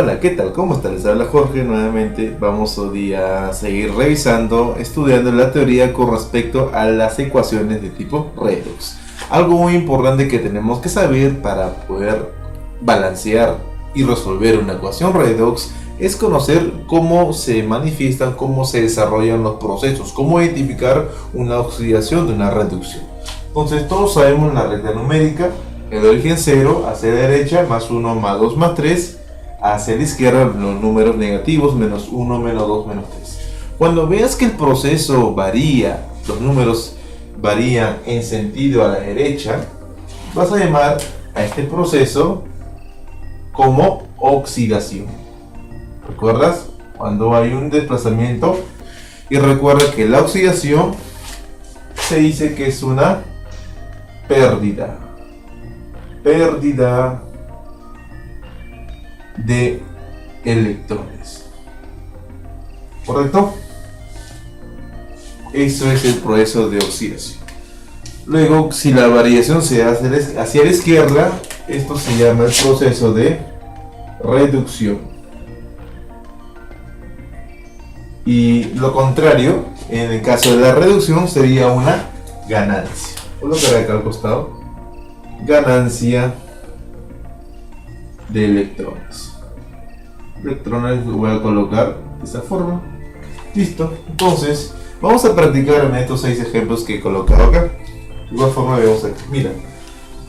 Hola, ¿qué tal? ¿Cómo está? Les habla Jorge nuevamente. Vamos hoy a seguir revisando, estudiando la teoría con respecto a las ecuaciones de tipo redox. Algo muy importante que tenemos que saber para poder balancear y resolver una ecuación redox es conocer cómo se manifiestan, cómo se desarrollan los procesos, cómo identificar una oxidación de una reducción. Entonces todos sabemos la recta numérica, el origen 0 hacia la derecha, más 1, más 2, más 3. Hacia la izquierda los números negativos, menos 1, menos 2, menos 3. Cuando veas que el proceso varía, los números varían en sentido a la derecha, vas a llamar a este proceso como oxidación. ¿Recuerdas? Cuando hay un desplazamiento, y recuerda que la oxidación se dice que es una pérdida de electrones. ¿Correcto? Eso es el proceso de oxidación. Luego, si la variación se hace hacia la izquierda, esto se llama el proceso de reducción. Y lo contrario, en el caso de la reducción, sería una ganancia. Colocar acá al costado. Ganancia de electrones. Electrones lo voy a colocar de esta forma. Listo. Entonces, vamos a practicar en estos 6 ejemplos que he colocado acá. De igual forma vemos aquí. Mira,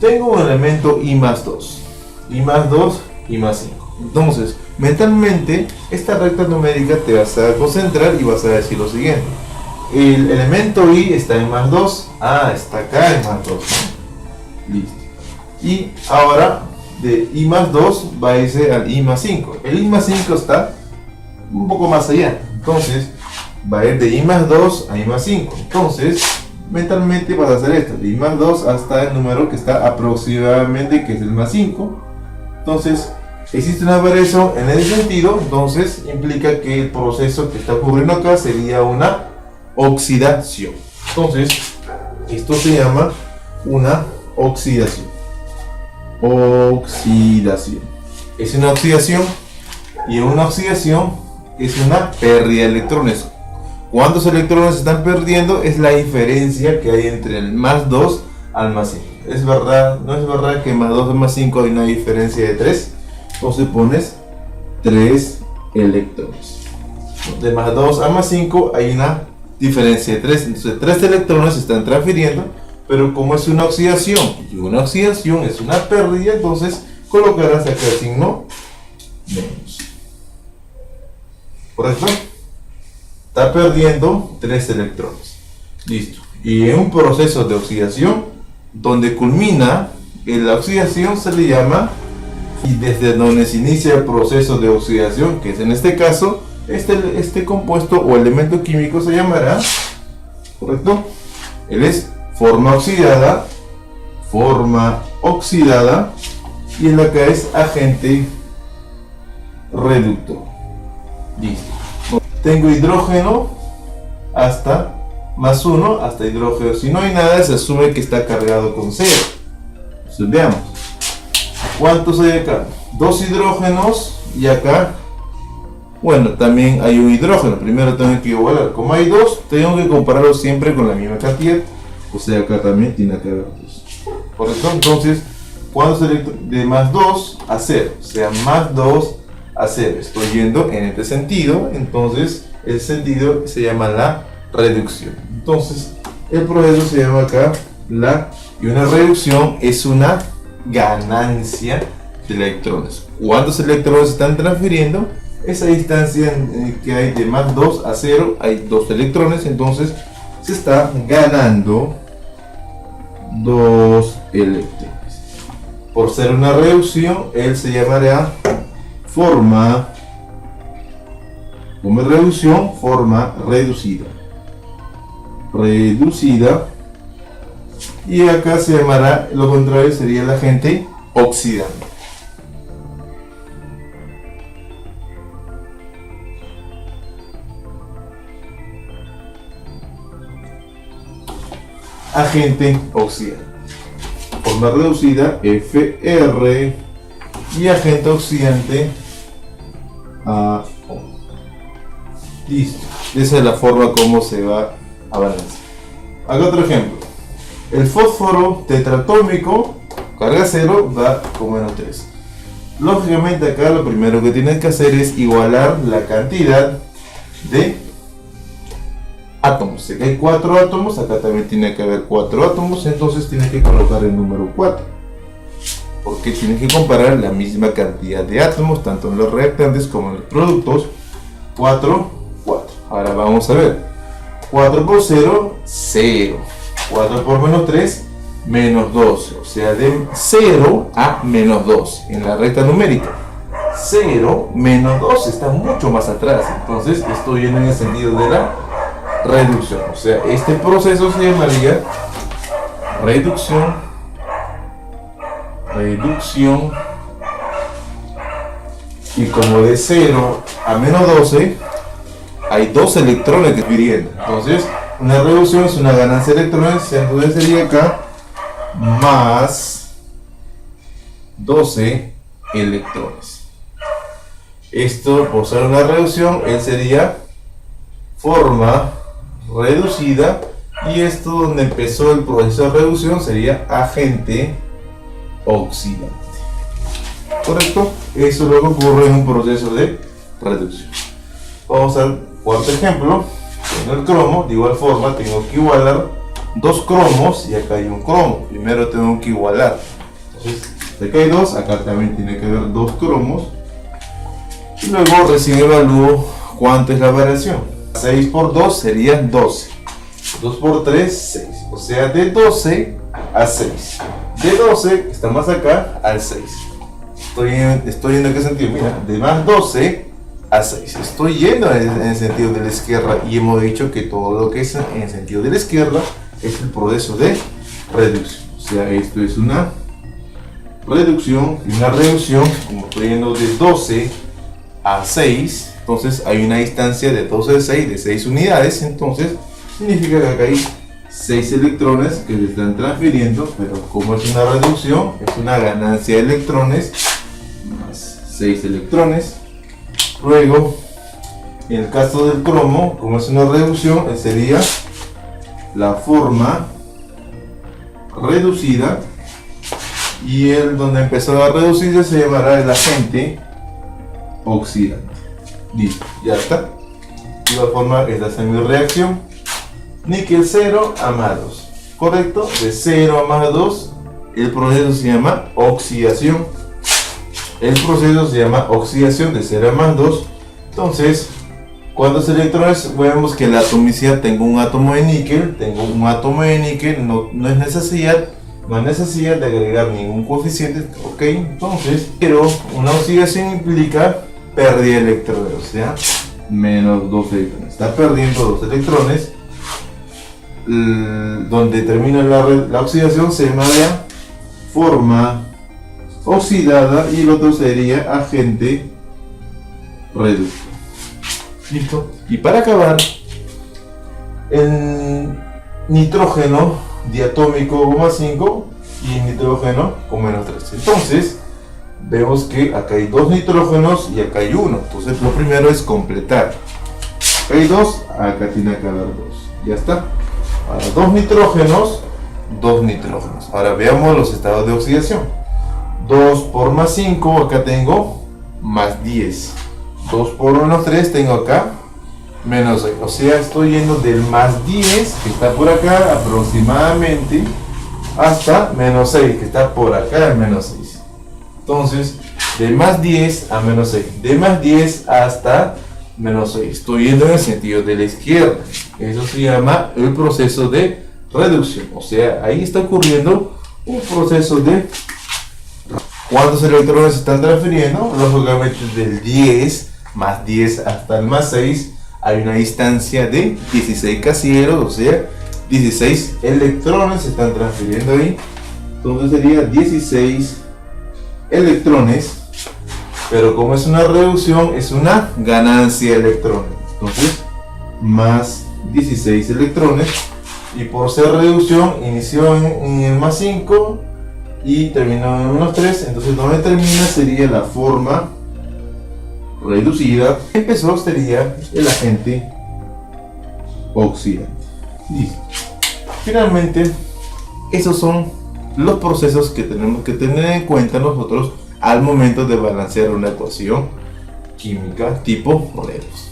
tengo un elemento I más 2, I más 2, I más 5. Entonces, mentalmente, esta recta numérica te vas a concentrar y vas a decir lo siguiente. El elemento I está en más 2. Está acá en más 2. Listo. Y ahora de I más 2 va a irse al I más 5. El I más 5 está un poco más allá. Entonces va a ir de I más 2 a I más 5. Entonces mentalmente vas a hacer esto. De I más 2 hasta el número que está aproximadamente, que es el más 5. Entonces existe una variación en ese sentido. Entonces implica que el proceso que está ocurriendo acá sería una oxidación. Entonces esto se llama una oxidación. Es una oxidación, y una oxidación es una pérdida de electrones. ¿Cuántos electrones se están perdiendo? Es la diferencia que hay entre el más 2 al más 5. Es verdad, no es verdad que más 2 al más 5 hay una diferencia de 3. Entonces pones 3 electrones. De más 2 a más 5 hay una diferencia de 3. Entonces 3 electrones se están transfiriendo. Pero como es una oxidación, y una oxidación es una pérdida, entonces colocarás acá el signo menos. ¿Correcto? Está perdiendo 3 electrones. Listo. Y en un proceso de oxidación, donde culmina la oxidación, se le llama, y desde donde se inicia el proceso de oxidación, que es en este caso, este compuesto o elemento químico se llamará, ¿correcto? Él es forma oxidada, y en la que es agente reductor. Listo. Tengo hidrógeno hasta más 1, hasta hidrógeno. Si no hay nada, se asume que está cargado con 0. Entonces veamos. ¿Cuántos hay acá? 2 hidrógenos, y acá, bueno, también hay un hidrógeno. Primero tengo que igualar. Como hay 2, tengo que compararlo siempre con la misma cantidad. O sea, acá también tiene que haber 2. Por eso, entonces, cuando se de más 2 a 0, o sea, más 2 a 0, estoy yendo en este sentido. Entonces, el sentido se llama la reducción. Entonces, el proceso se llama acá y una reducción es una ganancia de electrones. ¿Cuántos electrones se están transfiriendo? Esa distancia que hay de más 2 a 0, hay 2 electrones, entonces se está ganando 2 electrones. Por ser una reducción, él se llamará forma reducida. Y acá se llamará, lo contrario sería el agente oxidante. Agente oxidante. Forma reducida, FR, y agente oxidante A O. Listo. Esa es la forma como se va a balancear. Acá otro ejemplo. El fósforo tetratómico, carga 0, da con -3. Lógicamente acá lo primero que tienes que hacer es igualar la cantidad de átomos. Si hay 4 átomos, acá también tiene que haber 4 átomos, entonces tienes que colocar el número 4. Porque tienes que comparar la misma cantidad de átomos, tanto en los reactantes como en los productos. 4, 4. Ahora vamos a ver. 4 por 0, 0. 4 por -3, -12. O sea, de 0 a -2 en la recta numérica. 0, -2 está mucho más atrás. Entonces estoy yendo en el sentido de la reducción. O sea, este proceso se llamaría reducción. Y como de 0 a -12 hay 2 electrones que dividiendo. Entonces, una reducción es una ganancia de electrones. Entonces sería acá más 12 electrones. Esto, por ser una reducción, él sería forma reducida. Y esto, donde empezó el proceso de reducción, sería agente oxidante. ¿Correcto? Eso luego ocurre en un proceso de reducción. Vamos al cuarto ejemplo. En el cromo, de igual forma, tengo que igualar 2 cromos y acá hay un cromo. Primero tengo que igualar. Entonces, acá hay 2, acá también tiene que haber 2 cromos. Y luego recién evalúo cuánto es la variación. 6 por 2 sería 12. 2 por 3, 6. O sea, de 12 a 6. De 12, que está más acá, al 6. Estoy yendo en qué sentido. Mira, de más 12 a 6. Estoy yendo en el sentido de la izquierda. Y hemos dicho que todo lo que es en el sentido de la izquierda es el proceso de reducción. O sea, esto es una reducción. Y una reducción, como estoy yendo de 12 a 6, entonces hay una distancia de 12 a 6 de 6 unidades. Entonces significa que acá hay 6 electrones que se están transfiriendo, pero como es una reducción, es una ganancia de electrones más 6 electrones. Luego, en el caso del cromo, como es una reducción, sería la forma reducida, y el donde empezó a reducirse se llamará el agente oxidante. Listo, ya está. De igual forma, esta es mi reacción. Níquel 0 a más 2. Correcto, de 0 a más 2, el proceso se llama oxidación. El proceso se llama oxidación de 0 a más 2. Entonces, ¿cuántos electrones? Vemos que la atomicidad, tengo un átomo de níquel, no es necesidad de agregar ningún coeficiente, ok. Entonces, pero una oxidación implica pérdida de electrones, o sea, menos 2 electrones. Está perdiendo 2 electrones. Donde termina la oxidación se llamaría forma oxidada y el otro sería agente reductor. Listo. Y para acabar, el nitrógeno diatómico con más 5 y el nitrógeno con menos 3. Entonces vemos que acá hay 2 nitrógenos y acá hay 1. Entonces lo primero es completar. Acá hay 2, acá tiene que haber 2. Ya está. Ahora 2 nitrógenos, 2 nitrógenos. Ahora veamos los estados de oxidación. 2 por más 5, acá tengo más 10. 2 por menos 3 tengo acá menos 6. O sea, estoy yendo del más 10, que está por acá aproximadamente, hasta menos 6, que está por acá en menos 6. Entonces, de más 10 a menos 6. De más 10 hasta menos 6. Estoy yendo en el sentido de la izquierda. Eso se llama el proceso de reducción. O sea, ahí está ocurriendo un proceso de... ¿Cuántos electrones se están transfiriendo? Lógicamente del 10 más 10 hasta el más 6 hay una distancia de 16 casilleros, o sea, 16 electrones se están transfiriendo ahí. Entonces sería 16 electrones, pero como es una reducción, es una ganancia de electrones. Entonces, más 16 electrones, y por ser reducción, inició en el más 5 y terminó en menos 3. Entonces, donde termina sería la forma reducida, empezó sería el agente oxidante. Listo. Finalmente, esos son los procesos que tenemos que tener en cuenta nosotros al momento de balancear una ecuación química tipo Redox.